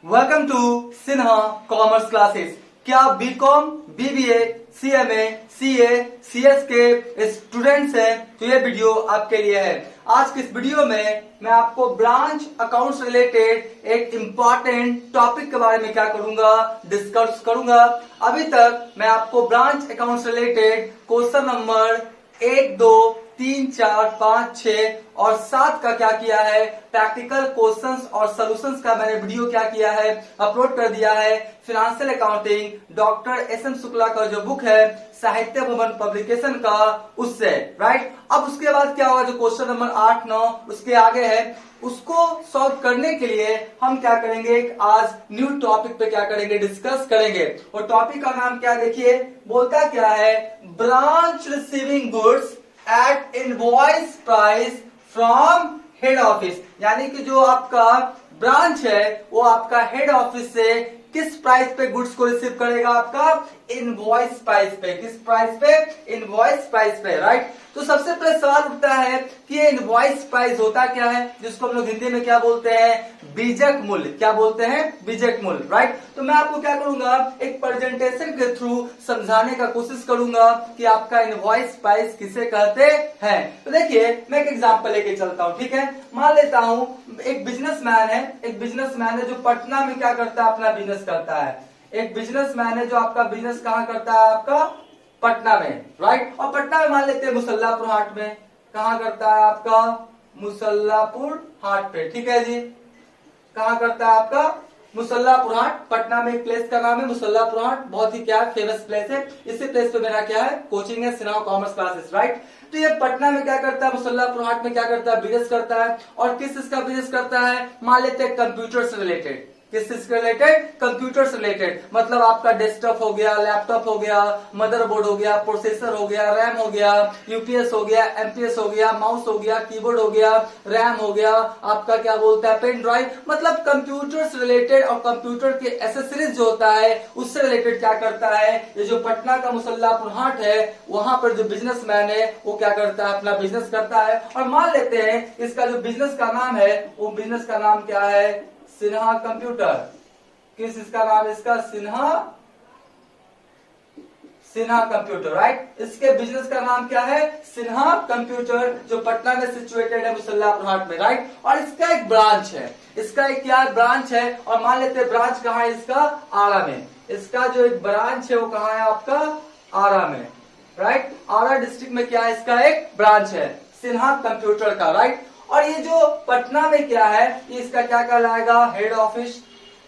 Welcome to Sinha commerce classes. क्या आप BCom, BBA, CMA, CA, CS के स्टूडेंट्स हैं तो ये वीडियो आपके लिए है। आज के इस वीडियो में मैं आपको ब्रांच अकाउंट्स रिलेटेड एक इंपॉर्टेंट टॉपिक के बारे में क्या करूंगा, डिस्कस करूंगा। अभी तक मैं आपको branch accounts related question number 1, 2, 3, 4, 5, 6 और 7 का क्या किया है, प्रैक्टिकल क्वेश्चंस और सॉल्यूशंस का मैंने वीडियो क्या किया है, अपलोड कर दिया है। Financial accounting doctor SM. Shukla का जो बुक है साहित्य भवन पब्लिकेशन का, उससे राइट। अब उसके बाद क्या होगा, जो क्वेश्चन नंबर 8, 9 उसके आगे है, उसको सॉल्व करने के लिए हम क्या करेंगे, आज न्यू टॉपिक पे क्या करेंगे, डिस्कस करेंगे। और टॉपिक का नाम क्या देखिए, बोलता क्या है, branch receiving goods at invoice price from head office. यानी कि जो आपका ब्रांच है वो आपका हेड ऑफिस से किस प्राइस पे गुड्स को रिसीव करेगा, आपका इनवॉइस प्राइस पे। किस प्राइस पे, इनवॉइस प्राइस पे, राइट। तो सबसे पहले सवाल उठता है कि ये इनवॉइस प्राइस होता क्या है, जिसको हम लोग हिंदी में क्या बोलते हैं, बीजक मूल्य। क्या बोलते हैं, बीजक मूल्य, राइट। तो मैं आपको क्या करूंगा, एक प्रेजेंटेशन के थ्रू समझाने का कोशिश करूंगा कि आपका इनवॉइस प्राइस किसे कहते हैं। तो देखिए मैं एक एग्जांपल लेके चलता हूं, ठीक है। मान लेता हूं एक बिजनेसमैन है, जो पटना में क्या करता है, अपना बिजनेस करता है। एक बिजनेसमैन है जो आपका बिजनेस कहां करता है, आपका पटना में, राइट। और पटना में मान लेते हैं मुसल्लापुर हाट में। कहां करता है, आपका मुसल्लापुर हाट पे, ठीक है जी। कहां करता है, आपका मुसल्लापुर हाट। पटना में एक प्लेस का नाम है मुसल्लापुर हाट, बहुत ही क्या फेमस प्लेस है। इसी प्लेस पे मेरा क्या है, कोचिंग है, सिन्हा कॉमर्स क्लासेस, राइट। तो ये पटना में क्या करता है, मुसल्लापुर हाट में क्या करता है, बिजनेस करता है। और किस चीज का बिजनेस करता है, मान लेते हैं कंप्यूटर से रिलेटेड। किस चीज से रिलेटेड, कंप्यूटर से रिलेटेड। मतलब आपका डेस्कटॉप हो गया, लैपटॉप हो गया, मदरबोर्ड हो गया, प्रोसेसर हो गया, रैम हो गया, यूपीएस हो गया, एमपीएस हो गया, माउस हो गया, कीबोर्ड हो गया, रैम हो गया, आपका क्या बोलता है, पेन ड्राइव। मतलब कंप्यूटर से रिलेटेड और कंप्यूटर के एसेसरीज जो होता है उससे रिलेटेड क्या करता है, ये जो पटना का मुसल्लापुर हाट है वहां पर जो बिजनेसमैन है वो क्या करता है, अपना बिजनेस करता है। और मान लेते हैं इसका जो बिजनेस का नाम है, वो बिजनेस का नाम क्या है, सिन्हा कंप्यूटर। किस इसका नाम, इसका सिन्हा कंप्यूटर, राइट। इसके बिजनेस का नाम क्या है, सिन्हा कंप्यूटर, जो पटना में सिचुएटेड है मुसल्लापुर हाट में, राइट। और इसका एक ब्रांच है, इसका एक क्या ब्रांच है। और मान लेते हैं ब्रांच कहाँ है, इसका आरा में। इसका जो एक ब्रांच है वो कहाँ है, आपका आरा में, राइट। आरा डिस्ट्रिक्ट में क्या है, इसका एक ब्रांच है सिन्हा कंप्यूटर का, राइट। और ये जो पटना में क्या है, इसका क्या कहलाएगा, हेड ऑफिस।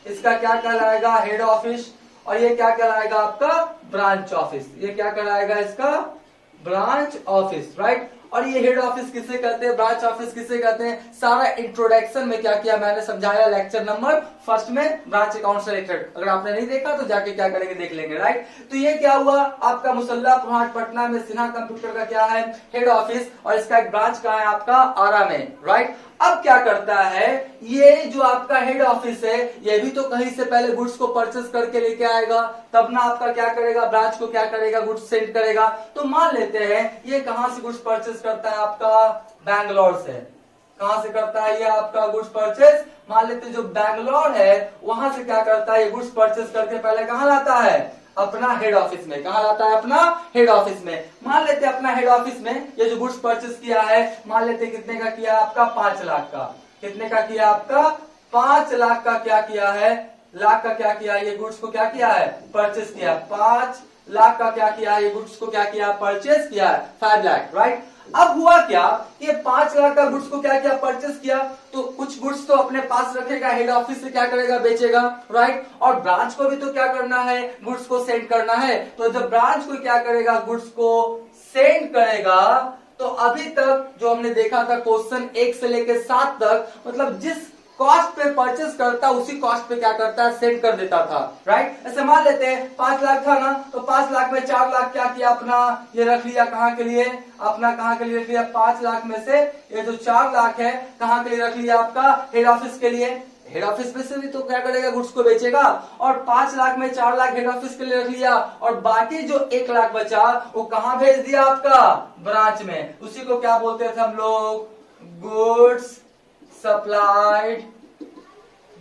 इसका क्या कहलाएगा, हेड ऑफिस। और ये क्या कहलाएगा, आपका ब्रांच ऑफिस। ये क्या कहलाएगा, इसका ब्रांच ऑफिस, राइट। और ये हेड ऑफिस किसे कहते हैं, ब्रांच ऑफिस किसे कहते हैं, सारा इंट्रोडक्शन में क्या किया मैंने समझाया लेक्चर नंबर 1 में, ब्रांच अकाउंट से रिलेटेड। अगर आपने नहीं देखा तो जाके क्या करेंगे, देख लेंगे, राइट। तो ये क्या हुआ, आपका मुसल्लापुर हाट पटना में सिन्हा कंप्यूटर का क्या है, हेड ऑफिस। और इसका एक ब्रांच कहाँ है, आपका आरा में, राइट। अब क्या करता है, ये जो आपका हेड ऑफिस है ये भी तो कहीं से पहले गुड्स को परचेस करके लेके आएगा, तब ना आपका क्या करेगा, ब्रांच को क्या करेगा, गुड्स सेंड करेगा। तो मान लेते हैं ये कहां से गुड्स परचेस करता है, आपका बैंगलोर से। कहां से करता है ये आपका गुड्स परचेस, मान लेते हैं जो बैंगलोर है वहां से क्या करता है, ये गुड्स परचेस करके पहले कहां लाता है, अपना हेड ऑफिस में। कहा लाता है, अपना हेड ऑफिस में। मान लेते हैं अपना हेड ऑफिस में ये जो गुड्स परचेस किया है, मान लेते हैं कितने का किया, आपका 5 लाख का। कितने का किया, आपका 5 लाख का क्या किया है, लाख का क्या किया, ये गुड्स को क्या किया है, परचेस किया। 5 लाख का क्या किया, ये गुड्स को क्या किया, परचेस किया है, 5 लाख, राइट। अब हुआ क्या कि 5 लाख का गुड्स को क्या किया, परचेस किया। तो कुछ गुड्स तो अपने पास रखेगा, हेड ऑफिस से क्या करेगा, बेचेगा, राइट। और ब्रांच को भी तो क्या करना है, गुड्स को सेंड करना है। तो जब ब्रांच को क्या करेगा, गुड्स को सेंड करेगा, तो अभी तक जो हमने देखा था क्वेश्चन 1 से लेकर 7 तक, मतलब जिस कॉस्ट पे परचेस करता उसी कॉस्ट पे क्या करता है, सेंड कर देता था, राइट। ऐसे मान लेते हैं 5 लाख था ना, तो 5 लाख में 4 लाख क्या किया, अपना ये रख लिया, कहाँ के लिए, अपना कहाँ के लिए रख लिया, 5 लाख में से ये जो 4 लाख है कहाँ के लिए रख लिया, आपका हेड ऑफिस के लिए। हेड ऑफिस में से भी तो क्या करेगा, गुड्स को बेचेगा। और 5 लाख में 4 लाख हेड ऑफिस के लिए रख लिया, और बाकी जो 1 लाख बचा वो कहाँ भेज दिया, आपका ब्रांच में। उसी को क्या बोलते थे हम लोग, goods supplied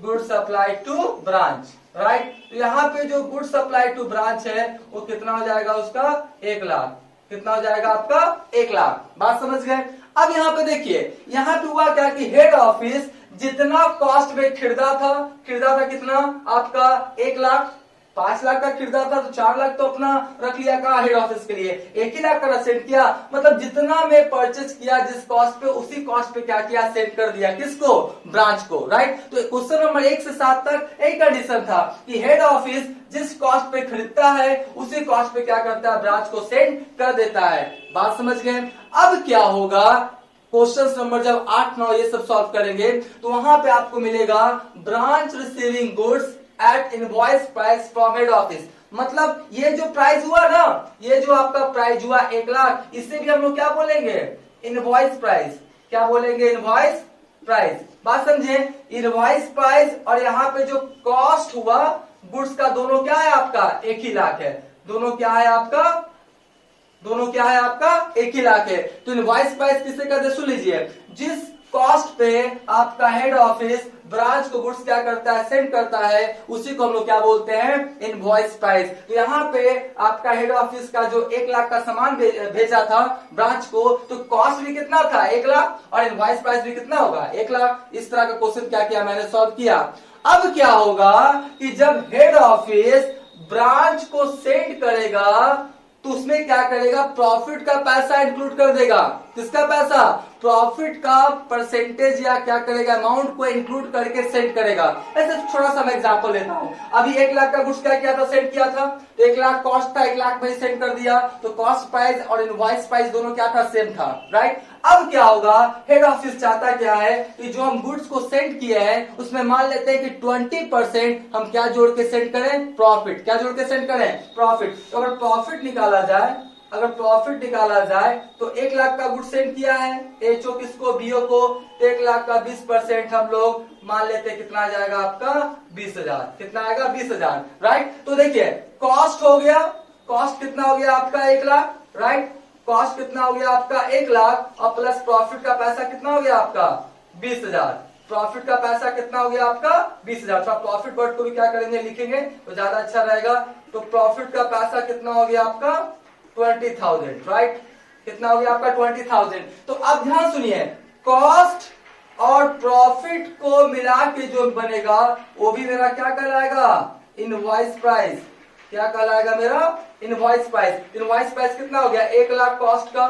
goods supply to branch, right. तो यहाँ पे जो गुड्स सप्लाई टू ब्रांच है वो कितना हो जाएगा उसका 1 लाख। कितना हो जाएगा आपका 1 लाख। बात समझ गए। अब यहाँ पे देखिए, यहाँ पे हुआ क्या कि हेड ऑफिस जितना कॉस्ट में खरीदा था कितना आपका 1 लाख। 5 लाख का खरीदा था तो 4 लाख तो अपना रख लिया कहा हेड ऑफिस के लिए, 1 ही लाख का सेंड किया। मतलब जितना में परचेज किया जिस कॉस्ट पे उसी कॉस्ट पे क्या किया सेंड कर दिया किसको, ब्रांच को, राइट। तो क्वेश्चन नंबर 1 से 7 तक एक कंडीशन था कि हेड ऑफिस जिस कॉस्ट पे खरीदता है उसी कॉस्ट पे क्या करता है, ब्रांच को सेंड कर देता है। बात समझ गए। अब क्या होगा, क्वेश्चन नंबर जब 8, 9 ये सब सॉल्व करेंगे तो वहां पे आपको मिलेगा branch receiving goods at invoice price from head office. मतलब ये जो प्राइस हुआ ना, ये जो आपका प्राइस हुआ 1 लाख, इससे भी हम लोग क्या बोलेंगे, इनवॉइस प्राइस। क्या बोलेंगे, इनवॉइस प्राइस। बात समझे, इनवॉइस प्राइस और यहाँ पे जो कॉस्ट हुआ गुड्स का, दोनों क्या है आपका 1 ही लाख है। दोनों क्या है आपका 1 ही लाख है। तो इनवॉइस प्राइस किसे कहते हैं, सुन लीजिए, जिस कॉस्ट पे आपका हेड ऑफिस ब्रांच को गुड्स क्या करता है, सेंड करता है, उसी को हम लोग क्या बोलते हैं, इनवॉइस प्राइस। तो यहाँ पे आपका हेड ऑफिस का जो 1 लाख का सामान भेजा था ब्रांच को, तो कॉस्ट भी कितना था 1 लाख और इनवॉइस प्राइस भी कितना होगा 1 लाख। इस तरह का क्वेश्चन क्या किया मैंने, सॉल्व किया। अब क्या होगा कि जब हेड ऑफिस ब्रांच को सेंड करेगा तो उसमें क्या करेगा, प्रॉफिट का पैसा इंक्लूड कर देगा। किसका पैसा, प्रॉफिट का परसेंटेज या क्या करेगा, अमाउंट को इंक्लूड करके सेंड करेगा। ऐसे थोड़ा सा मैं एग्जांपल लेता हूं। अभी 1 लाख का गुड्स क्या किया था, सेंड किया था, तो 1 लाख कॉस्ट था, 1 लाख में सेंड कर दिया, तो कॉस्ट प्राइस और इनवॉइस प्राइस दोनों क्या था, सेम था, राइट। अब क्या होगा, हेड ऑफिस चाहता क्या है कि जो हम गुड्स को सेंड किए हैं उसमें मान लेते हैं कि 20% हम क्या जोड़ के सेंड करें, प्रॉफिट। क्या जोड़ के सेंड करें, प्रॉफिट। तो अगर प्रॉफिट निकाला जाए तो 1 लाख का गुड सेंड किया है, एचओ किसको, बीओ को, तो 1 लाख का 20% हम लोग मान लेते हैं कितना आ जाएगा आपका 20,000। कितना आएगा 20,000, राइट। तो देखिए कॉस्ट हो गया, कॉस्ट कितना हो गया आपका 1 लाख, राइट। कॉस्ट कितना हो गया आपका 1 लाख और प्लस प्रॉफिट का पैसा कितना हो गया आपका 20,000। प्रॉफिट का पैसा कितना हो गया आपका 20,000। तो प्रॉफिट वर्ड को भी क्या करेंगे, लिखेंगे तो ज्यादा अच्छा रहेगा। तो प्रॉफिट का पैसा कितना हो गया आपका 20,000, राइट। कितना हो गया आपका 20,000। तो अब ध्यान सुनिए, कॉस्ट और प्रॉफिट को मिला के जो बनेगा वो भी मेरा क्या कहलाएगा, इनवॉइस प्राइस। क्या कहलाएगा मेरा, इनवॉइस प्राइस। इनवॉइस प्राइस कितना हो गया 1 लाख कॉस्ट का,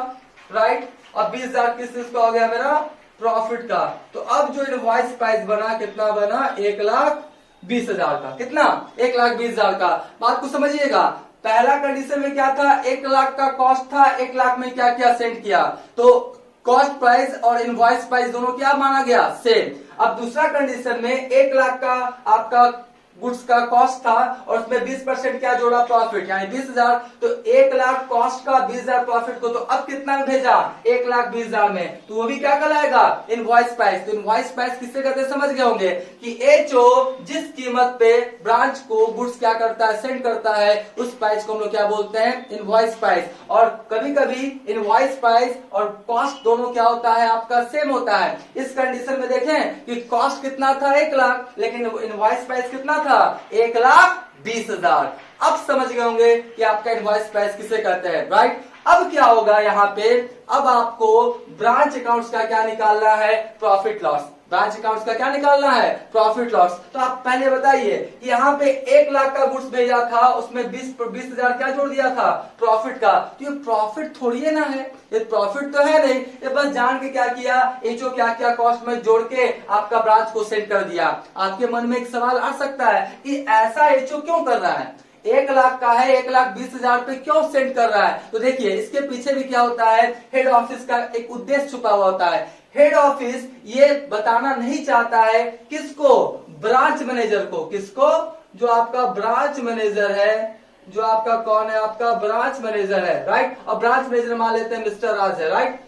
राइट, और 20,000 किस चीज का हो गया मेरा, प्रॉफिट का। तो अब जो इनवॉइस प्राइस बना कितना बना 1,20,000 का। कितना 1,20,000 का। बात को समझिएगा, पहला कंडीशन में क्या था, 1 लाख का कॉस्ट था, 1 लाख में क्या किया, सेंड किया, तो कॉस्ट प्राइस और इनवॉइस प्राइस दोनों क्या माना गया, सेम। अब दूसरा कंडीशन में 1 लाख का आपका गुड्स का कॉस्ट था और उसमें 20% क्या जोड़ा, प्रॉफिट, यानी 20,000। तो 1 लाख कॉस्ट का 20,000 प्रॉफिट को तो अब कितना में भेजा 1,20,000 में, तो वो भी क्या कहलाएगा, इनवॉइस प्राइस। तो इनवॉइस प्राइस किससे कहते हैं, समझ गए होंगे कि एचओ जिस कीमत पे ब्रांच को गुड्स क्या करता है, सेंड करता है, उस प्राइस को हम लोग क्या बोलते हैं, इनवॉइस प्राइस। और कभी कभी इनवॉइस प्राइस और कॉस्ट दोनों क्या होता है आपका, सेम होता है। इस कंडीशन में देखें कि कॉस्ट कितना था 1 लाख, लेकिन इनवॉइस प्राइस कितना था 1,20,000। अब समझ गए होंगे कि आपका इनवॉइस प्राइस किसे कहते हैं, राइट। अब क्या होगा यहाँ पे, अब आपको ब्रांच अकाउंट्स का क्या निकालना है, प्रॉफिट लॉस। ब्रांच अकाउंट्स का क्या निकालना है, प्रॉफिट लॉस। तो आप पहले बताइए कि यहाँ पे 1 लाख का गुड्स भेजा था, उसमें 20,000 क्या जोड़ दिया था, प्रॉफिट का। तो ये प्रॉफिट थोड़ी है ना है, ये प्रॉफिट तो है नहीं, ये बस जान के क्या किया, एचओ क्या क्या कॉस्ट में जोड़ के आपका ब्रांच को सेंड कर दिया। आपके मन में एक सवाल आ सकता है कि ऐसा एचओ क्यों कर रहा है, 1 लाख का है, 1,20,000 पे क्यों सेंड कर रहा है। तो देखिए इसके पीछे भी क्या होता है, हेड ऑफिस का एक उद्देश्य छुपा हुआ होता है। हेड ऑफिस ये बताना नहीं चाहता है किसको, ब्रांच मैनेजर को। किसको, जो आपका ब्रांच मैनेजर है, जो आपका कौन है, आपका ब्रांच मैनेजर है, राइट। और ब्रांच मैनेजर मान लेते हैं मिस्टर राज है, राइट।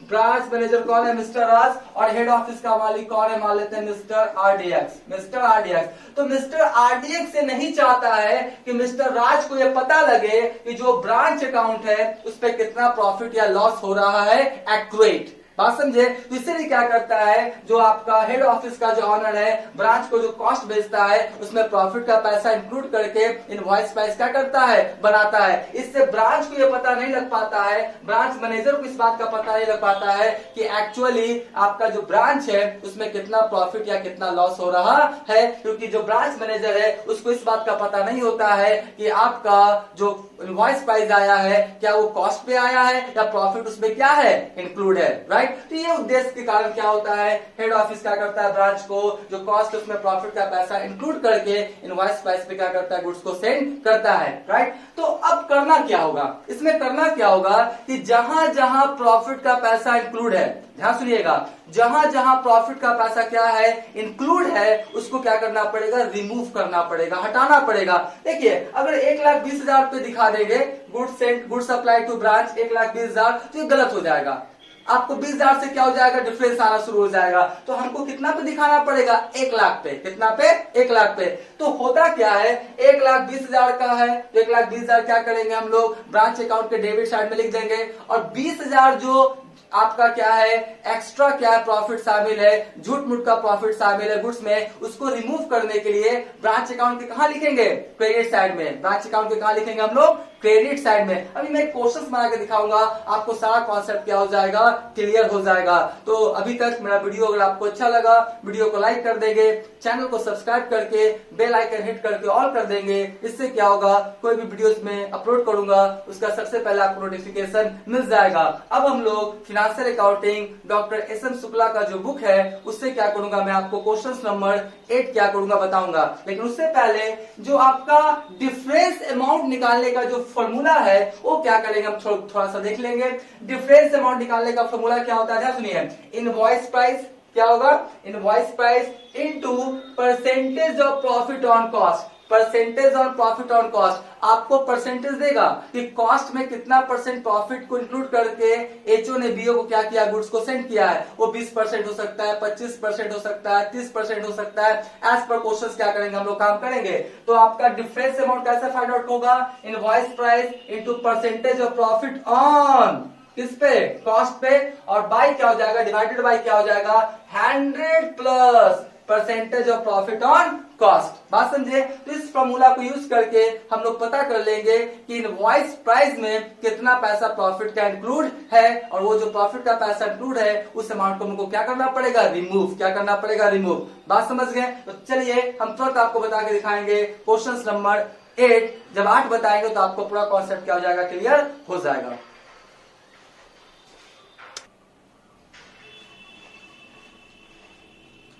ब्रांच मैनेजर कौन है, मिस्टर राज, और हेड ऑफिस का मालिक कौन है, मान लेते हैं मिस्टर आरडीएक्स। मिस्टर आरडीएक्स, तो मिस्टर आरडीएक्स से नहीं चाहता है कि मिस्टर राज को यह पता लगे कि जो ब्रांच अकाउंट है उस पर कितना प्रॉफिट या लॉस हो रहा है, एक्यूरेट। बात समझे। तो इसीलिए क्या करता है, जो आपका हेड ऑफिस का जो ऑनर है, ब्रांच को जो कॉस्ट बेचता है उसमें प्रॉफिट का पैसा इंक्लूड करके इनवॉइस प्राइस क्या करता है, बनाता है। इससे ब्रांच को ये पता नहीं लग पाता है, ब्रांच मैनेजर को इस बात का पता नहीं लग पाता है कि एक्चुअली आपका जो ब्रांच है उसमें कितना प्रॉफिट या कितना लॉस हो रहा है, क्योंकि जो ब्रांच मैनेजर है उसको इस बात का पता नहीं होता है कि आपका जो इनवॉइस प्राइस आया है क्या वो कॉस्ट पे आया है या प्रॉफिट उसमें क्या है, इंक्लूड है, राइट। तो ये उद्देश्य के कारण क्या होता है, हेड ऑफिस क्या करता है, ब्रांच को जो कॉस्ट उसमें प्रॉफिट का पैसा इंक्लूड करके इनवॉइस प्राइस पे क्या करता है, गुड्स को सेंड करता है, राइट। तो अब करना क्या होगा, इसमें करना क्या होगा कि जहां जहां प्रॉफिट का पैसा इंक्लूड है, ध्यान सुनिएगा, जहां जहां प्रॉफिट का पैसा क्या है, इंक्लूड है, उसको क्या करना पड़ेगा, रिमूव करना पड़ेगा, हटाना पड़ेगा। देखिए अगर 1,20,000 पे दिखा देंगे goods sent, goods supply to branch 1,20,000, तो ये गलत हो जाएगा। आपको 20,000 से क्या हो जाएगा, डिफरेंस आना शुरू हो जाएगा। तो हमको कितना पे दिखाना पड़ेगा, 1,00,000 पे। कितना पे, 1,00,000 पे। तो होता क्या है, 1,20,000 का है तो 1,20,000 क्या करेंगे हम लोग, ब्रांच अकाउंट के डेबिट साइड में लिख देंगे, और 20,000 जो आपका क्या है, एक्स्ट्रा क्या है, प्रॉफिट शामिल है, झूठ मूठ का प्रॉफिट शामिल है गुड्स में, उसको रिमूव करने के लिए ब्रांच अकाउंट के कहां लिखेंगे, क्रेडिट साइड में। ब्रांच अकाउंट के कहां लिखेंगे हम लोग, क्रेडिट साइड में। अभी मैं क्वेश्चंस बना के दिखाऊंगा, आपको सारा कॉन्सेप्ट क्या हो जाएगा, क्लियर हो जाएगा। तो अभी तक मेरा वीडियो अगर आपको अच्छा लगा, वीडियो को लाइक कर देंगे, चैनल को सब्सक्राइब करके बेल आइकन हिट करके ऑल कर देंगे। इससे क्या होगा, कोई भी वीडियोस में अपलोड करूंगा उसका सबसे पहले आपको नोटिफिकेशन मिल जाएगा। अब हम लोग financial accounting doctor SM. Shukla का जो बुक है उससे क्या करूंगा, मैं आपको क्वेश्चन नंबर 8 क्या करूंगा बताऊंगा। लेकिन उससे पहले जो आपका डिफरेंस अमाउंट निकालने का जो फॉर्मूला है वो क्या करेंगे, हम थोड़ा सा देख लेंगे। डिफरेंस अमाउंट निकालने का फॉर्मूला क्या होता है, सुनिए। इनवॉइस प्राइस क्या होगा, invoice price into percentage of profit on cost. Percentage on profit on cost आपको परसेंटेज देगा कि कॉस्ट में कितना परसेंट प्रॉफिट को इंक्लूड करके एचओ ने बीओ को क्या किया, गुड्स को सेंड किया है। वो 20% हो सकता है, 25% हो सकता है, 30% हो सकता है। एज पर क्वेश्चन क्या करेंगे हम लोग, काम करेंगे। तो आपका डिफरेंस अमाउंट कैसे फाइंड आउट होगा, invoice price into percentage of profit on किस पे, कॉस्ट पे, और बाय क्या हो जाएगा, डिवाइडेड बाय क्या हो जाएगा, 100 plus percentage of profit on cost. बात समझे। तो इस फॉर्मूला को यूज करके हम लोग पता कर लेंगे कि इनवॉइस प्राइस में कितना पैसा प्रॉफिट का इंक्लूड है, और वो जो प्रॉफिट का पैसा इंक्लूड है उस अमाउंट को हमको क्या करना पड़ेगा, रिमूव। क्या करना पड़ेगा, रिमूव। बात समझ गए। तो चलिए हम तुरंत आपको बता के दिखाएंगे क्वेश्चन नंबर 8। जब 8 बताएंगे तो आपको पूरा कॉन्सेप्ट क्या हो जाएगा, क्लियर हो जाएगा।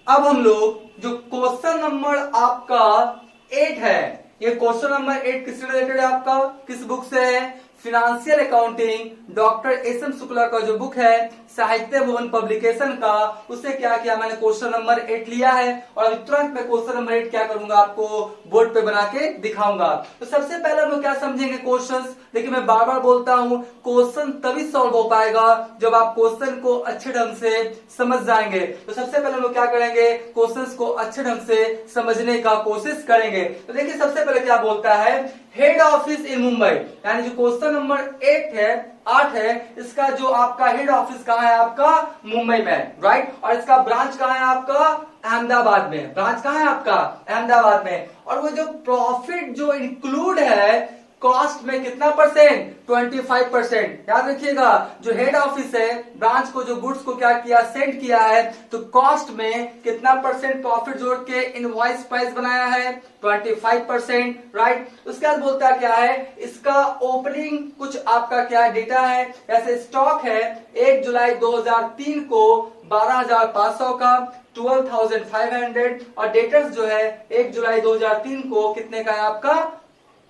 अब हम लोग जो क्वेश्चन नंबर आपका 8 है, ये क्वेश्चन नंबर 8 किससे रिलेटेड है, आपका किस बुक से है, financial accounting doctor SM. Shukla का जो बुक है साहित्य भवन पब्लिकेशन का, उससे क्या किया मैंने, क्वेश्चन नंबर 8 लिया है। और अभी तुरंत मैं क्वेश्चन नंबर 8 क्या करूंगा, आपको बोर्ड पे बना के दिखाऊंगा। तो सबसे पहले हम लोग क्या समझेंगे, क्वेश्चंस। देखिए मैं बार बार बोलता हूं, क्वेश्चन तभी सॉल्व हो पाएगा जब आप क्वेश्चन को अच्छे ढंग से समझ जाएंगे। तो सबसे पहले हम लोग क्या करेंगे, क्वेश्चंस को अच्छे ढंग से समझने का कोशिश करेंगे। तो देखिए सबसे पहले क्या बोलता है, हेड ऑफिस इन मुंबई, यानी जो क्वेश्चन नंबर 8 है, इसका जो आपका हेड ऑफिस कहाँ है, आपका मुंबई में, राइट। और इसका ब्रांच कहाँ है, आपका अहमदाबाद में। ब्रांच कहाँ है आपका, अहमदाबाद में। और वो जो प्रॉफिट जो इंक्लूड है कॉस्ट में कितना परसेंट, 25%। याद रखिएगा, जो हेड ऑफिस है, ब्रांच को जो गुड्स को क्या किया, सेंड किया है, तो कॉस्ट में कितना परसेंट प्रॉफिट जोड़ के इनवॉइस प्राइस बनाया है, 25%, राइट। उसके बाद बोलता है क्या है, इसका ओपनिंग कुछ आपका क्या डेटा है, जैसे स्टॉक है 1 जुलाई 2003 को 12,500 का, 12,500, और डेटर्स जो है 1 जुलाई 2003 को कितने का है, आपका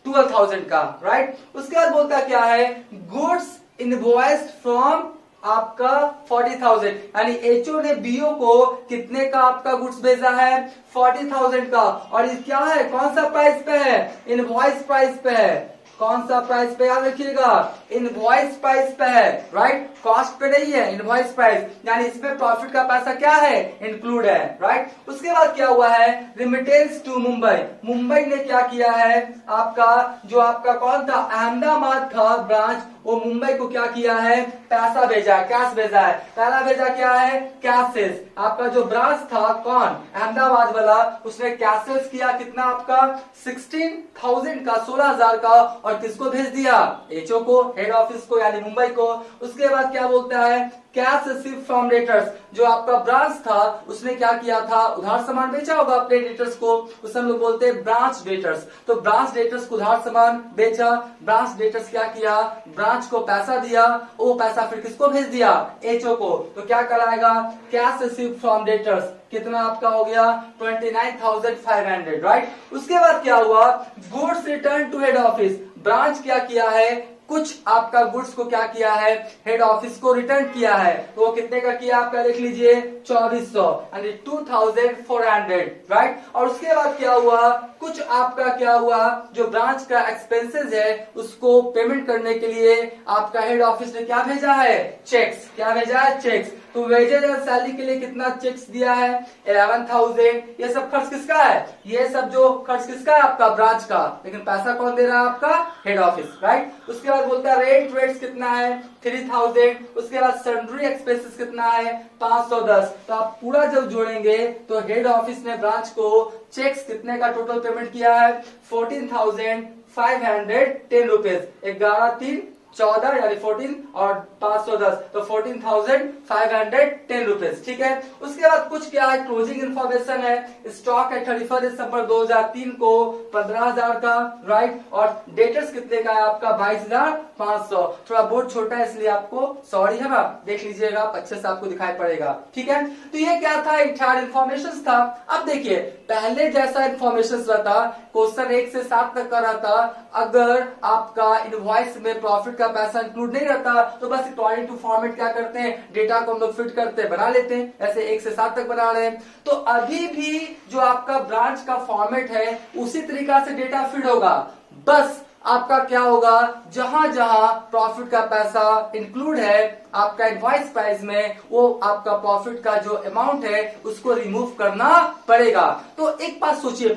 12,000 का, राइट। उसके बाद बोलता क्या है, गुड्स इनवॉइस्ड फ्रॉम आपका 40,000, यानी एचओ ने बीओ को कितने का आपका गुड्स भेजा है, 40,000 का। और ये क्या है, कौन सा प्राइस पे है, इनवॉइस प्राइस पे है। कौन सा प्राइस पे, याद रखिएगा, इनवॉइस प्राइस पे है, राइट। कॉस्ट पे नहीं है, इनवॉइस प्राइस, यानी इसमें प्रॉफिट का पैसा क्या है, इंक्लूड है, राइट। उसके बाद क्या हुआ है, रिमिटेंस टू मुंबई। मुंबई ने क्या किया है, आपका जो आपका कौन था, अहमदाबाद था ब्रांच, वो मुंबई को क्या किया है, पैसा भेजा, कैश भेजा है। पहला भेजा क्या है, कैशेस। आपका जो ब्रांच था कौन, अहमदाबाद वाला, उसने कैशेस किया कितना आपका 16,000 का, 16,000 का, और किसको भेज दिया, एचओ को, हेड ऑफिस को यानी मुंबई को। उसके बाद क्या बोलता है, कैश रिसीव फ्रॉम डेटर्स। जो आपका ब्रांच था उसने क्या किया था, उधार सामान बेचा होगा अपने डेटर्स को, उसे हम लोग बोलते हैं ब्रांच डेटर्स। तो ब्रांच डेटर्स को उधार सामान बेचा, ब्रांच डेटर्स क्या किया, ब्रांच को पैसा दिया, वो पैसा फिर किसको भेज दिया, एचओ को। तो क्या कराएगा, कैश रिसीव फ्रॉम डेटर्स कितना आपका हो गया 29,500, राइट। उसके बाद क्या हुआ, goods return to head office. Branch क्या किया है, कुछ आपका गुड्स को क्या किया है, हेड ऑफिस को रिटर्न किया है। तो वो कितने का किया आपका, देख लीजिए 2400 यानी 2400, राइट। और उसके बाद क्या हुआ, कुछ आपका क्या हुआ, जो ब्रांच का एक्सपेंसेस है उसको पेमेंट करने के लिए आपका हेड ऑफिस ने क्या भेजा है, चेक्स। क्या भेजा है, चेक्स। तो वेजेज और सैलरी के लिए कितना चेक्स दिया है, 11,000। ये सब खर्च किसका है, ये सब जो खर्च किसका है, आपका ब्रांच का, लेकिन पैसा कौन दे रहा है, आपका हेड ऑफिस, राइट। उसके बाद बोलता है रेंट वेट्स कितना है, 3,000। उसके बाद सन्ड्री एक्सपेंसेस कितना है, 510। तो आप पूरा जब जोड़ेंगे तो हेड ऑफिस ने ब्रांच को चेक्स कितने का टोटल पेमेंट किया है, 14,510 रुपीज। 11,3,14 यानी 14 और 510, तो 14,510 रुपीज, ठीक है। उसके बाद कुछ क्या है, क्लोजिंग इंफॉर्मेशन है। स्टॉक है 31 दिसंबर 2003 को 15,000 का, राइट। और डेटर्स कितने का है आपका 22,500। थोड़ा बोर्ड छोटा है इसलिए आपको सॉरी है ना, देख लीजिएगा अच्छे से आपको दिखाई पड़ेगा, ठीक है। तो ये क्या था, इंटायर इन्फॉर्मेशन था। अब देखिए पहले जैसा इन्फॉर्मेशन रहता, क्वेश्चन 1 से 7 तक का रहता, अगर आपका इनवॉइस में प्रॉफिट का पैसा इंक्लूड नहीं रहता तो बस अकॉर्डिंग टू फॉर्मेट क्या करते हैं, डेटा को हम लोग फिट करते हैं, बना लेते हैं, ऐसे 1 से 7 तक बना रहे हैं। तो अभी भी जो आपका ब्रांच का फॉर्मेट है उसी तरीका से डेटा फिट होगा, बस आपका क्या होगा, जहां जहां प्रॉफिट का पैसा इंक्लूड है आपका इनवॉइस प्राइस में, वो आपका प्रॉफिट का जो अमाउंट है उसको रिमूव करना पड़ेगा। तो एक बात सोचिए,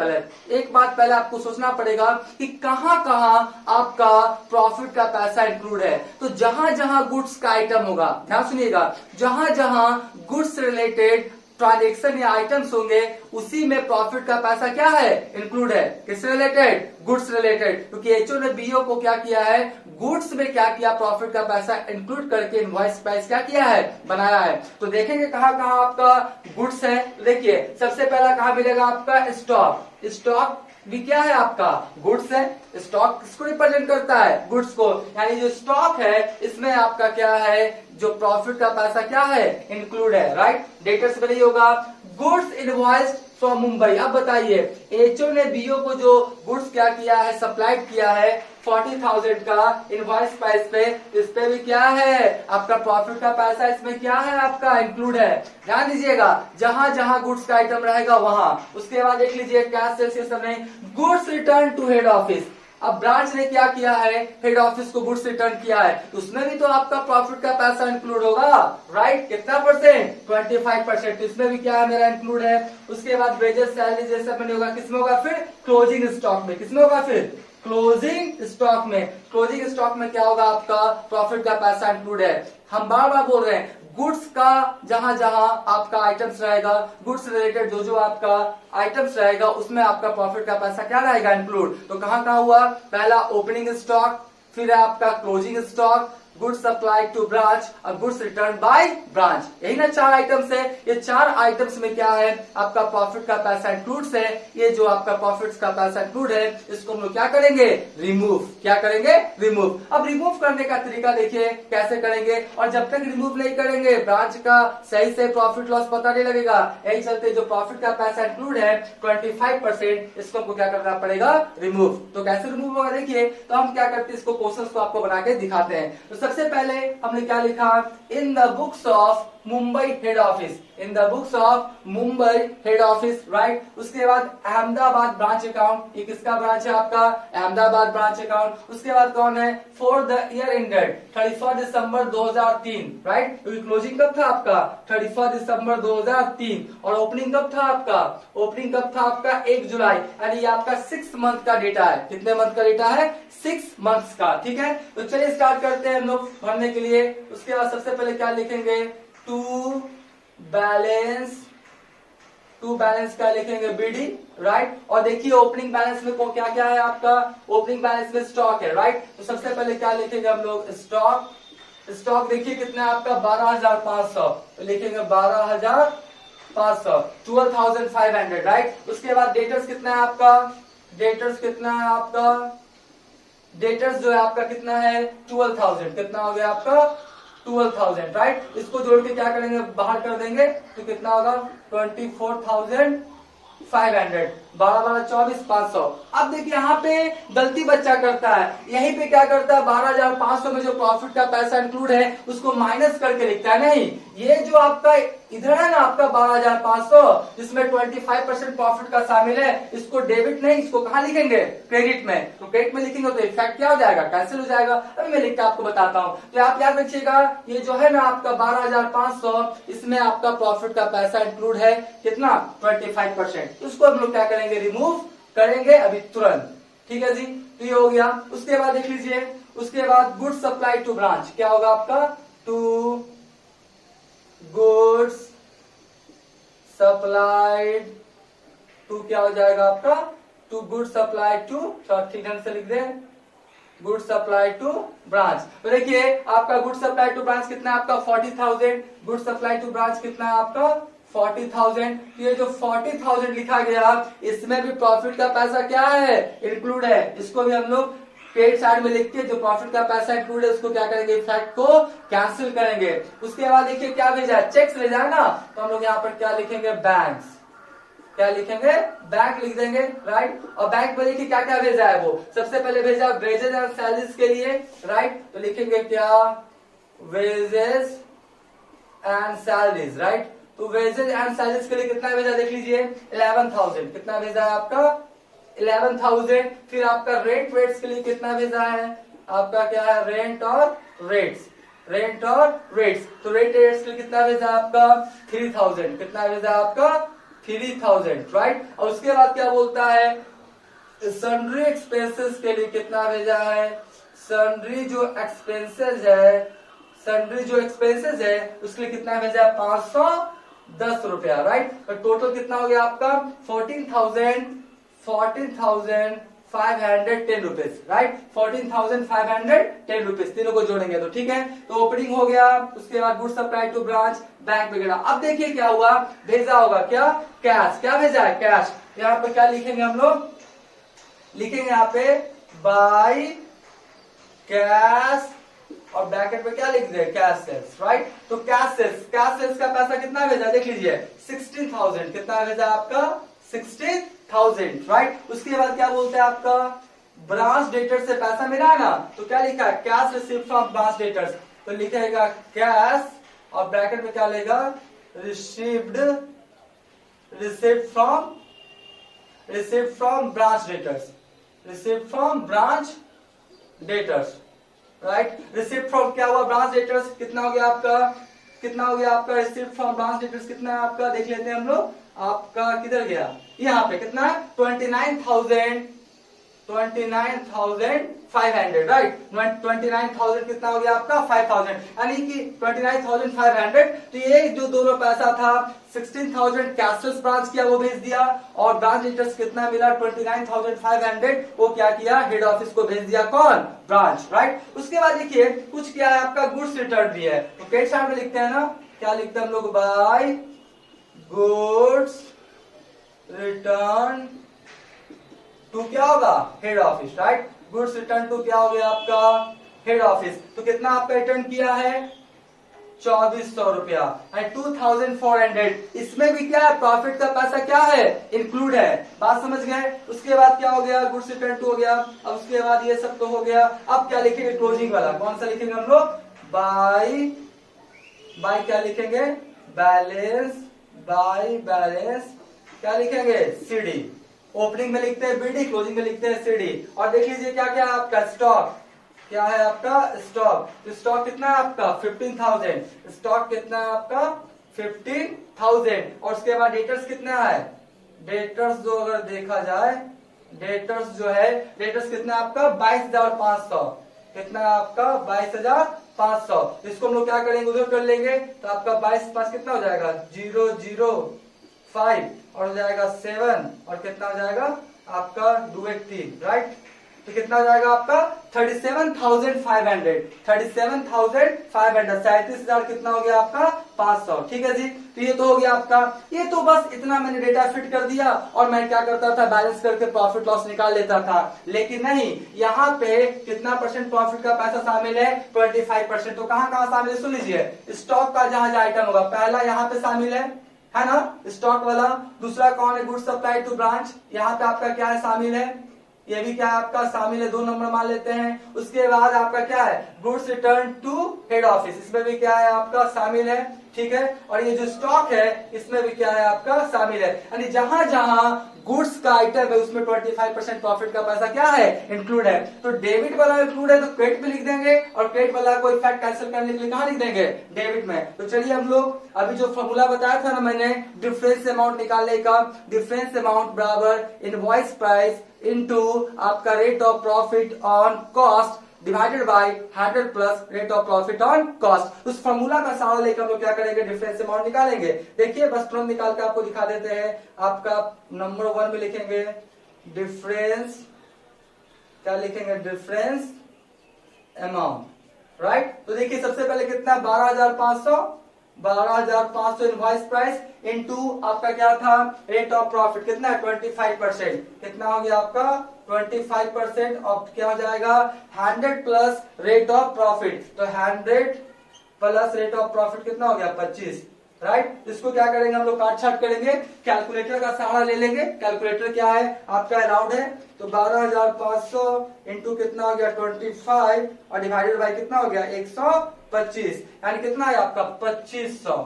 एक बात पहले आपको सोचना पड़ेगा कि कहां कहां आपका प्रॉफिट का पैसा इंक्लूड है। तो जहां जहां गुड्स का आइटम होगा, ध्यान सुनिएगा, जहां जहां गुड्स रिलेटेड ट्रांजेक्शन या आइटम्स होंगे उसी में प्रॉफिट का पैसा क्या है, इंक्लूड है। किस रिलेटेड, गुड्स रिलेटेड, क्योंकि एचओ ने बीओ को क्या किया है, गुड्स में क्या किया, प्रॉफिट का पैसा इंक्लूड करके इनवॉइस प्राइस क्या किया है, बनाया है। तो देखेंगे कहां कहां आपका गुड्स है। देखिए सबसे पहला कहां मिलेगा आपका, स्टॉक। स्टॉक भी क्या है आपका, गुड्स है। स्टॉक किसको रिप्रेजेंट करता है, गुड्स को, यानी जो स्टॉक है इसमें आपका क्या है, जो प्रॉफिट का पैसा क्या है, इंक्लूड है, राइट। डेटर्स में नहीं होगा। Goods invoiced from Mumbai. अब बताइए एचओ ने बीओ को जो गुड्स क्या किया है, सप्लाइड किया है 40,000 का इनवॉइस प्राइस पे, इस पे भी क्या है आपका प्रॉफिट का पैसा, इसमें क्या है आपका इंक्लूड है। ध्यान दीजिएगा जहां जहां गुड्स का आइटम रहेगा वहां। उसके बाद देख लीजिए कैश सेल्स समय goods return to head office. अब ब्रांच ने क्या किया है, हेड ऑफिस को गुड्स रिटर्न किया है, तो उसमें भी तो आपका प्रॉफिट का पैसा इंक्लूड होगा, राइट। कितना परसेंट, 25%। तो इसमें भी क्या है, मेरा इंक्लूड है। उसके बाद वेजेस सैलरी जैसा में होगा, किसमें होगा फिर, क्लोजिंग स्टॉक में। किसमें होगा फिर, क्लोजिंग स्टॉक में। क्लोजिंग स्टॉक में क्या होगा, आपका प्रॉफिट का पैसा इंक्लूड है। हम बार बार बोल रहे हैं गुड्स का जहां जहां आपका आइटम्स रहेगा, गुड्स रिलेटेड जो जो आपका आइटम्स रहेगा उसमें आपका प्रॉफिट का पैसा क्या रहेगा, इंक्लूड। तो कहां कहां हुआ, पहला ओपनिंग स्टॉक, फिर है आपका closing stock, goods supplied to branch और गुड्स रिटर्न बाय ब्रांच। यही ना 4 आइटम्स है। ये 4 आइटम्स में क्या है, आपका प्रॉफिट का पैसा इंक्लूड है। ये जो आपका प्रॉफिट का पैसा इंक्लूड है इसको हम लोग क्या करेंगे, रिमूव। क्या करेंगे, रिमूव। अब रिमूव करने का तरीका देखिए कैसे करेंगे, और जब तक रिमूव नहीं करेंगे ब्रांच का सही से प्रॉफिट लॉस पता नहीं लगेगा। यही चलते जो प्रॉफिट का पैसा इंक्लूड है 25%, इसको हमको क्या करना पड़ेगा, रिमूव। तो कैसे रिमूव होगा देखिए, तो हम क्या करते हैं, इसको क्वेश्चन को आपको बना के दिखाते हैं। तो सबसे पहले हमने क्या लिखा, in the books of Mumbai head office, in the books of Mumbai head office, right. उसके बाद अहमदाबाद ब्रांच अकाउंट, ये किसका ब्रांच है आपका, अहमदाबाद ब्रांच अकाउंट। उसके बाद कौन है, for the year ended 31 December 2003, right. क्योंकि क्लोजिंग कब था आपका 31 दिसंबर 2003 और ओपनिंग कब था आपका, ओपनिंग कब था आपका 1 जुलाई, यानी ये आपका 6 मंथ का डेटा है। कितने मंथ का डेटा है, 6 मंथ्स का, ठीक है। तो चलिए स्टार्ट करते हैं हम लोग भरने के लिए। उसके बाद सबसे पहले क्या लिखेंगे, टू बैलेंस क्या लिखेंगे, बीडी, राइट। और देखिए ओपनिंग बैलेंस में क्या क्या है आपका, ओपनिंग बैलेंस में स्टॉक है, राइट। तो सबसे पहले क्या लिखेंगे हम लोग, स्टॉक देखिए कितना है आपका 12,500, तो लिखेंगे 12,500, 12,500, राइट। उसके बाद डेटर्स कितना है आपका, डेटर्स जो है आपका कितना है 12,000, कितना हो गया आपका 12,000, राइट। इसको जोड़ के क्या करेंगे, बाहर कर देंगे तो कितना होगा 24,500, 12 24 500। अब देखिए यहाँ पे गलती बच्चा करता है, यहीं पे क्या करता है 12,500 में जो प्रॉफिट का पैसा इंक्लूड है उसको माइनस करके लिखता है। नहीं, ये जो आपका इधर है ना आपका 12,500 जिसमें 25% प्रॉफिट का शामिल है, इसको डेबिट नहीं, इसको कहाँ लिखेंगे, क्रेडिट में। तो क्रेडिट में लिखेंगे तो इफेक्ट क्या हो जाएगा, कैंसिल हो जाएगा। अभी मैं लिख के आपको बताता हूँ। तो आप याद रखिएगा, ये जो है ना आपका 12,500, इसमें आपका प्रॉफिट का पैसा इंक्लूड है कितना 25%। उसको हम लोग क्या करेंगे, रिमूव करेंगे अभी तुरंत, ठीक है जी। तो ये हो गया। उसके बाद देख लीजिए, उसके बाद गुड्स सप्लाई टू ब्रांच क्या होगा आपका, टू गुड्स सप्लाइड टू क्या हो जाएगा आपका, टू गुड्स सप्लाइड टू, ठीक ढंग से लिख दे, गुड सप्लाई टू ब्रांच। तो देखिए आपका गुड सप्लाई टू ब्रांच कितना है आपका 40,000, गुड सप्लाई टू ब्रांच कितना है आपका 40,000। तो ये जो 40,000 लिखा गया इसमें भी प्रॉफिट का पैसा क्या है, इंक्लूड है। इसको भी हम लोग क्रेडिट साइड में लिख के जो प्रॉफिट का पैसा इंक्लूड है उसको क्या करेंगे, इफेक्ट को कैंसिल करेंगे। उसके बाद देखिए क्या भेजा है, चेक्स भेजा है ना, तो हम लोग यहाँ पर क्या लिखेंगे, बैंक्स, क्या लिखेंगे, बैंक लिख देंगे, राइट। और बैंक में देखिए क्या क्या भेजा है, वो सबसे पहले भेजा वेजेस एंड सैलरीज के लिए, राइट। तो लिखेंगे क्या, वेजेस एंड सैलरीज, राइट। तो वेजेस एंड सैलरीज के लिए कितना भेजा देख लीजिए 11,000, कितना भेजा है आपका 11,000। फिर आपका रेंट रेट्स के लिए कितना भेजा है आपका, क्या है रेंट और रेट्स, तो रेंट रेट्स के लिए कितना भेजा आपका 3,000, कितना भेजा आपका 3,000, राइट। और उसके बाद क्या बोलता है, सन्ड्री एक्सपेंसेस के लिए कितना भेजा है, सन्ड्री जो एक्सपेंसेस है उसके लिए कितना भेजा है 510 रुपया, राइट। तो टोटल कितना हो गया आपका 14,510 रुपीज, राइट। 14,510 रुपीज, तीनों को जोड़ेंगे तो ठीक है। तो ओपनिंग हो गया, उसके बाद good supply to branch, bank वगैरह। अब देखिए क्या हुआ, भेजा होगा क्या, कैश, क्या भेजा है कैश। यहाँ पे क्या लिखेंगे हम लोग, लिखेंगे यहाँ पे बाय कैश और ब्रैकेट में क्या लिख दे, कैश सेल्स, राइट। तो कैश सेल्स का पैसा कितना भेजा देख लीजिए 16,000, कितना भेजा आपका 16,000, राइट। उसके बाद क्या बोलते हैं आपका ब्रांच डेटर से पैसा मिला है ना, तो क्या लिखा है cash received from branch debtors, तो लिखेगा कैश और ब्रैकेट में क्या लेगा received from branch debtors, right. Received from क्या हुआ ब्रांच डेटर्स, कितना हो गया आपका रिसीव्ड फ्रॉम ब्रांच डेटर्स कितना है आपका, देख लेते हैं हम लोग। आपका किधर गया, यहाँ पे कितना है 29,500, राइट। 29,000 कितना हो गया आपका 5,000, यानी कि 29,500। तो ये जो दोनों पैसा था 16,000 कैशलेस ब्रांच किया वो भेज दिया, और ब्रांच इंटरेस्ट कितना मिला 29,500, वो क्या किया हेड ऑफिस को भेज दिया, कौन ब्रांच, राइट। उसके बाद देखिए कुछ क्या है आपका गुड्स रिटर्न भी है, तो क्रेडिट साइड में लिखते हैं ना, क्या लिखते हैं हम लोग बाय गुड्स रिटर्न टू क्या होगा head office, right. Goods return to क्या हो गया आपका हेड ऑफिस। तो कितना आपका रिटर्न किया है 2,400 रुपया, 2,400। इसमें भी क्या है प्रॉफिट का पैसा क्या है इंक्लूड है, बात समझ गए। उसके बाद क्या हो गया गुड्स रिटर्न टू हो गया। अब उसके बाद ये सब तो हो गया, अब क्या लिखेंगे क्लोजिंग वाला, कौन सा लिखेंगे हम लोग बाय बाय क्या लिखेंगे, बैलेंस बाय बैलेंस क्या लिखेंगे, सीडी। ओपनिंग में लिखते हैं बीडी, क्लोजिंग में लिखते हैं सीडी। और देख लीजिए क्या क्या है आपका स्टॉक, क्या है आपका स्टॉक। तो स्टॉक कितना है आपका 15,000, स्टॉक कितना है आपका 15,000। और उसके बाद डेटर्स कितना है, डेटर्स जो अगर देखा जाए, डेटर्स जो है, डेटर्स कितना है आपका 22,500, कितना है आपका 22,500। इसको हम लोग क्या करेंगे, उधर कर लेंगे तो आपका 22 कितना हो जाएगा 005 और हो जाएगा 7 और कितना हो जाएगा आपका 2 1 3, राइट। तो कितना हो जाएगा आपका 37,500, 37,500, 37,000 कितना हो गया आपका 500। ठीक है जी, तो ये तो हो गया आपका। ये तो बस इतना मैंने डेटा फिट कर दिया और मैं क्या करता था, बैलेंस करके प्रॉफिट लॉस निकाल लेता था। लेकिन नहीं, यहाँ पे कितना परसेंट प्रॉफिट का पैसा शामिल है, 25%। तो कहाँ कहाँ शामिल है सुन लीजिए, स्टॉक का जहां जहां आइटम होगा, पहला यहाँ पे शामिल है ना स्टॉक वाला। दूसरा कौन है, गुड्स सप्लाई टू ब्रांच, यहाँ पे आपका क्या है शामिल है, ये भी क्या है आपका शामिल है, 2 नंबर मान लेते हैं। उसके बाद आपका क्या है, goods return to head office, इसमें भी क्या है आपका शामिल है। ठीक है, और ये जो स्टॉक है इसमें भी क्या है आपका शामिल है। यानी जहां जहां गुड्स का आइटम है उसमें 25% प्रॉफिट का पैसा क्या है, इंक्लूड है। तो डेबिट वाला इंक्लूड है तो क्रेडिट में लिख देंगे, और क्रेडिट वाला को इफेक्ट कैंसिल करने के लिए कहां लिख देंगे, डेबिट में। तो चलिए हम लोग अभी जो फॉर्मूला बताया था ना मैंने, डिफरेंस अमाउंट निकालने का, डिफरेंस अमाउंट बराबर इनवॉइस प्राइस इनटू आपका rate of profit on cost divided by 100 plus rate of profit on cost. उस फॉर्मूला का सहारा लेकर हम लोग क्या करेंगे, डिफरेंस अमाउंट निकालेंगे। देखिए बस तुरंत निकाल के आपको दिखा देते हैं। आपका नंबर 1 में लिखेंगे डिफरेंस, क्या लिखेंगे, डिफरेंस अमाउंट, राइट। तो देखिए सबसे पहले कितना 12,500, 12,500 इनवॉइस प्राइस इनटू आपका क्या था, रेट ऑफ प्रॉफिट कितना है 25%, कितना हो गया आपका 25% और क्या हो जाएगा 100 प्लस रेट ऑफ प्रॉफिट। तो 100 प्लस रेट ऑफ प्रॉफिट कितना हो गया 25, राइट। इसको क्या करेंगे हम लोग, काट छाट करेंगे, कैलकुलेटर का सहारा ले लेंगे। कैलकुलेटर क्या है आपका अलाउड है। तो 12,500 इंटू कितना हो गया 25 और डिवाइडेड बाय कितना हो गया 125, यानी कितना है आपका 2500,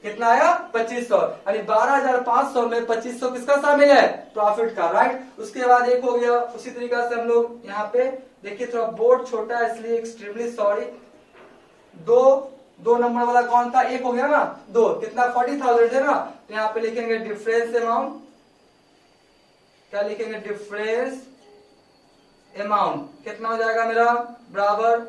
कितना आया 2500। यानी 12,500 में 2500 किसका शामिल है, प्रॉफिट का, राइट। उसके बाद एक हो गया, उसी तरीका से हम लोग यहाँ पे देखिए थोड़ा बोर्ड छोटा है इसलिए एक्सट्रीमली सॉरी। दो नंबर वाला कौन था, एक हो गया ना, 2 कितना 40,000 है ना। तो यहाँ पे लिखेंगे डिफरेंस अमाउंट, क्या लिखेंगे डिफरेंस अमाउंट, कितना हो जाएगा मेरा बराबर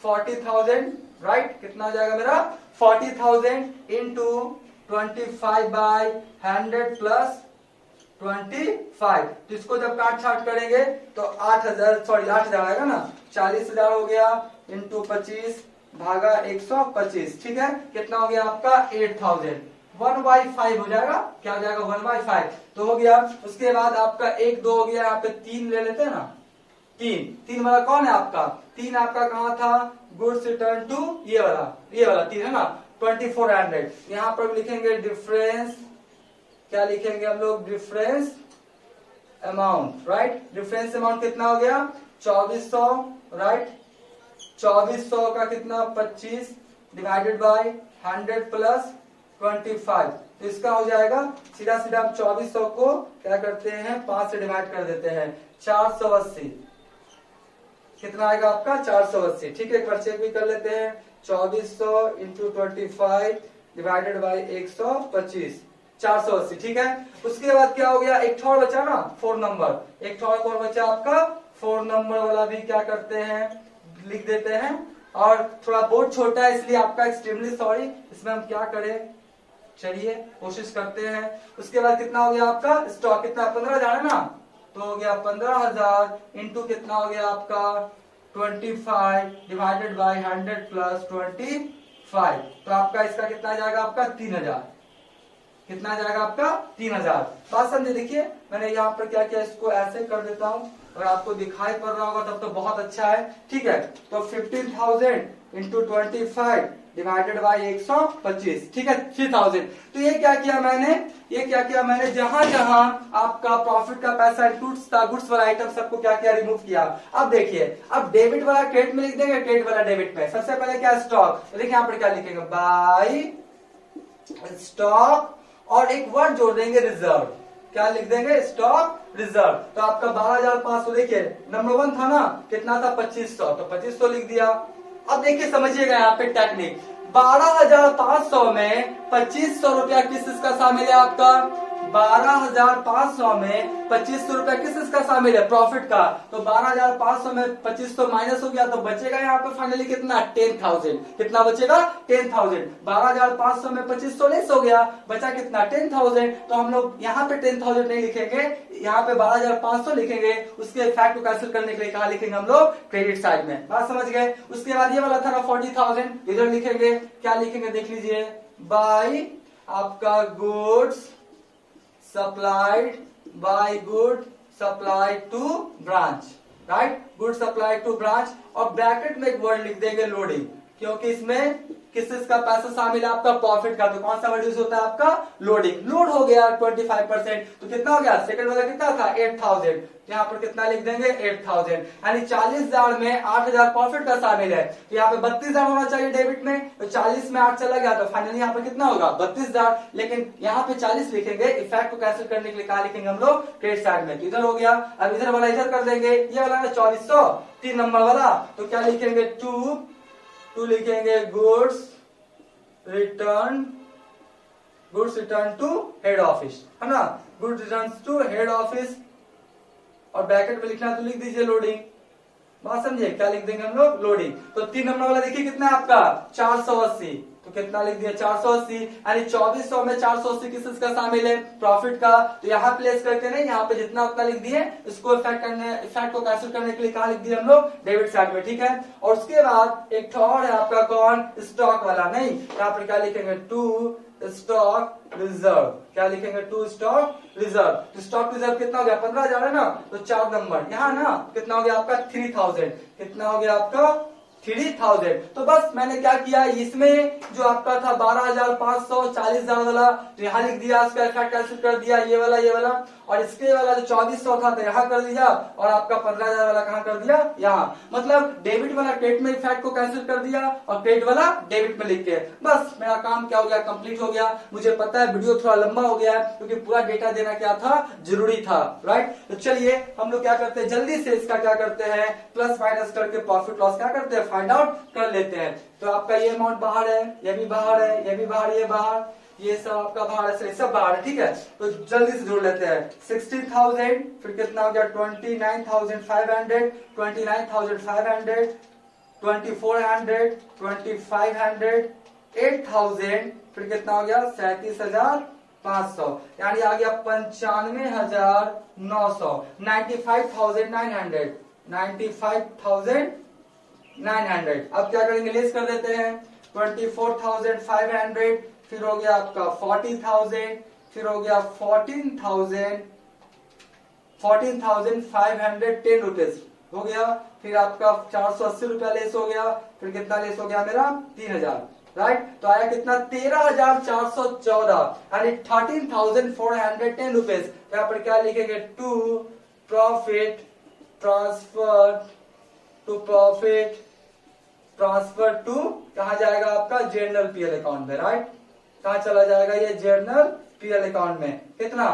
40,000, राइट। कितना हो जाएगा मेरा 40,000 इंटू 25 बाय 100 प्लस 25। तो इसको जब काट छाट करेंगे तो 8,000 आएगा ना, 40,000 हो गया इंटू 25 भागा 125। ठीक है, कितना हो गया आपका 8,000, 1/5 हो जाएगा, क्या हो जाएगा 1/5 तो हो गया। उसके बाद आपका 1 2 हो गया, यहाँ पे 3 ले लेते हैं ना, 3 वाला कौन है आपका, 3 आपका कहाँ था, गुड्स रिटर्न टू ये वाला 3 है ना 2400। यहाँ पर लिखेंगे डिफरेंस, क्या लिखेंगे हम लोग difference amount, right. Difference amount कितना हो गया 2400, राइट। 2400 का कितना 25 डिवाइडेड बाय 100 प्लस 25। तो इसका हो जाएगा सीधा सीधा आप 2400 को क्या करते हैं 5 से डिवाइड कर देते हैं, 480। कितना आएगा आपका 480। ठीक है, एक बार चेक भी कर लेते हैं, 2400 इंटू 25 डिवाइडेड बाई 125, 480। ठीक है, उसके बाद क्या हो गया, एक ठोर बचा ना 4 नंबर, एक ठोर और बचा आपका 4 नंबर वाला भी क्या करते हैं लिख देते हैं। और थोड़ा बोर्ड छोटा है इसलिए आपका एक्सट्रीमली सॉरी, इसमें हम क्या करें, चलिए कोशिश करते हैं। उसके बाद कितना हो गया आपका स्टॉक, कितना 15,000 है ना, तो हो गया 15,000 इंटू कितना हो गया आपका 25 डिवाइडेड बाय 100 प्लस 25। तो आपका इसका कितना जाएगा आपका 3,000, कितना जाएगा आपका 3,000। बात समझे, देखिए मैंने यहाँ पर क्या किया, इसको ऐसे कर देता हूँ, अगर आपको दिखाई पड़ रहा होगा तब तो बहुत अच्छा है। ठीक है, तो 15,000 इंटू 25 डिवाइडेड बाई 125, ठीक है 3000। तो ये क्या किया मैंने जहां जहां आपका प्रॉफिट का पैसा इंक्लूड्स था, गुड्स वाला आइटम सबको क्या किया, रिमूव किया। अब देखिए, अब डेबिट वाला क्रेडिट में लिख देंगे, क्रेडिट वाला डेबिट में। सबसे पहले क्या, स्टॉक। तो देखिए यहाँ पर क्या लिखेंगे, बाय स्टॉक, और एक वर्ड जोड़ देंगे, रिजर्व। क्या लिख देंगे, स्टॉक रिजर्व। तो आपका 12,500, देखिए नंबर 1 था ना, कितना था 2500, तो 2500 लिख दिया। अब देखिए समझिएगा यहाँ पे टेक्निक, 12,500 में 2500 रुपया किस इसका शामिल है आपका, 12,500 में 2500 रुपया किस इसका शामिल है, प्रॉफिट का। तो 12,500 में 2500 माइनस हो गया, तो बचेगा यहाँ पे फाइनली कितना, 10,000। कितना बचेगा, 10,000। 12,500 में 2500 लेस हो गया, बचा कितना, 10,000। तो हम लोग यहाँ पे 10,000 नहीं लिखेंगे, यहाँ पे 12,500 लिखेंगे। उसके फैक्ट को कैंसिल करने के लिए कहा लिखेंगे हम लोग, क्रेडिट साइड में। बात समझ गए। उसके बाद ये वाला था ना 40,000, इधर लिखेंगे, क्या लिखेंगे देख लीजिए, बाय आपका goods supplied by good supplied to branch, right? Good supplied to branch, और ब्रैकेट में एक वर्ड लिख देंगे, लोडिंग, क्योंकि इसमें किस का पैसा शामिल है, आपका प्रॉफिट का। तो कौन सा वर्ड यूज होता है आपका, लोडिंग। लोड हो गया 25%, तो कितना हो गया, सेकंड वाला कितना था, 8,000। यहाँ पर कितना लिख देंगे, 8,000। यानी 40,000 में 8,000 प्रॉफिट का शामिल है, तो यहाँ पे 32,000 होना चाहिए डेबिट में। तो 40 में 8 चला गया, तो फाइनली यहाँ पे कितना होगा, 32,000। लेकिन यहाँ पे 40 लिखेंगे, इफेक्ट को कैंसिल करने के लिए कहा लिखेंगे हम लोग, क्रेडिट साइड में। इधर हो गया, अब इधर वाला इधर कर देंगे, ये वाला ना 2400, 3 नंबर वाला। तो क्या लिखेंगे, टू लिखेंगे, goods return to head office, है ना, goods return to head office, और ब्रैकेट में लिखना तो लिख दीजिए लोडिंग। बात समझिए, क्या लिख देंगे हम लोग, लोडिंग। तो 3 नंबर वाला देखिए कितना है आपका, 480। तो कितना लिख दिया, 480। यानी 2400 में 480 किस का शामिल है, प्रॉफिट का। तो यहाँ प्लेस करके नहीं, यहाँ पे जितना उतना लिख दिए, इसको इफेक्ट को कैंसिल करने के लिए कहा लिख दिया हम लोग, डेबिट साइड में, ठीक है। और उसके बाद एक और है आपका कौन, स्टॉक वाला। नहीं, यहाँ पर क्या लिखेंगे, टू स्टॉक रिजर्व। क्या लिखेंगे, टू स्टॉक रिजर्व। तो स्टॉक रिजर्व कितना हो गया, 15,000 है ना, तो 4 नंबर यहाँ ना कितना हो गया आपका, 3,000। कितना हो गया आपका, 3,000। तो बस मैंने क्या किया, इसमें जो आपका था 12,500, 40,000 वाला, तो यहाँ लिख दिया, उसका इफेक्ट कैंसिल कर दिया, ये वाला, और इसके वाला जो 2400 था तो यहाँ कर दिया, और आपका 15,000 वाला कहाँ कर दिया, यहाँ। मतलब डेबिट वाला क्रेडिट में इफेक्ट को कैंसिल कर दिया, और क्रेडिट वाला डेबिट में लिख के, बस मेरा काम क्या हो गया, कंप्लीट हो गया। मुझे पता है वीडियो थोड़ा लंबा हो गया है, क्योंकि पूरा डेटा देना क्या था, जरूरी था, राइट। तो चलिए हम लोग क्या करते हैं, जल्दी से इसका क्या करते हैं, प्लस माइनस करके प्रॉफिट लॉस क्या करते हैं, फाइंड आउट कर लेते हैं। तो आपका ये अमाउंट बाहर है, ये भी बाहर है, ये भी बाहर, ये बाहर, ये सब आपका बाहर है, सब बाहर है, ठीक है। तो जल्दी से जोड़ लेते हैं, 60,000, फिर कितना हो गया, 29,500, 29,500, 2,400, 2,500, 8,000, फिर कितना हो गया, 37,500, यानी आ गया 95,900, 95,900, 95,900। अब क्या करेंगे, लेस कर देते हैं, 24,500, फिर हो गया आपका 40,000, फिर हो गया 14,510 रुपीज हो गया। फिर आपका 480 रुपया लेस हो गया, फिर कितना लेस हो गया मेरा, 3,000, राइट। तो आया कितना, 13,414, यानी 13,410 रुपीज। यहाँ पर क्या लिखेंगे, टू प्रॉफिट ट्रांसफर टू कहा जाएगा आपका, जनरल पीएल अकाउंट में, राइट। कहा चला जाएगा ये, जनरल पीएल अकाउंट में। कितना,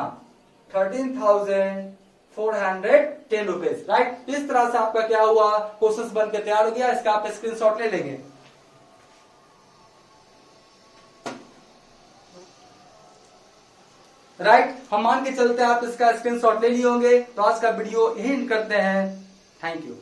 13,410 रुपीज, राइट। इस तरह से आपका क्या हुआ, क्वेश्चन बन के तैयार हो गया। इसका आप स्क्रीनशॉट ले लेंगे, राइट। हम मान के चलते हैं आप इसका स्क्रीनशॉट ले लिए होंगे। तो आज का वीडियो यही करते हैं, थैंक यू।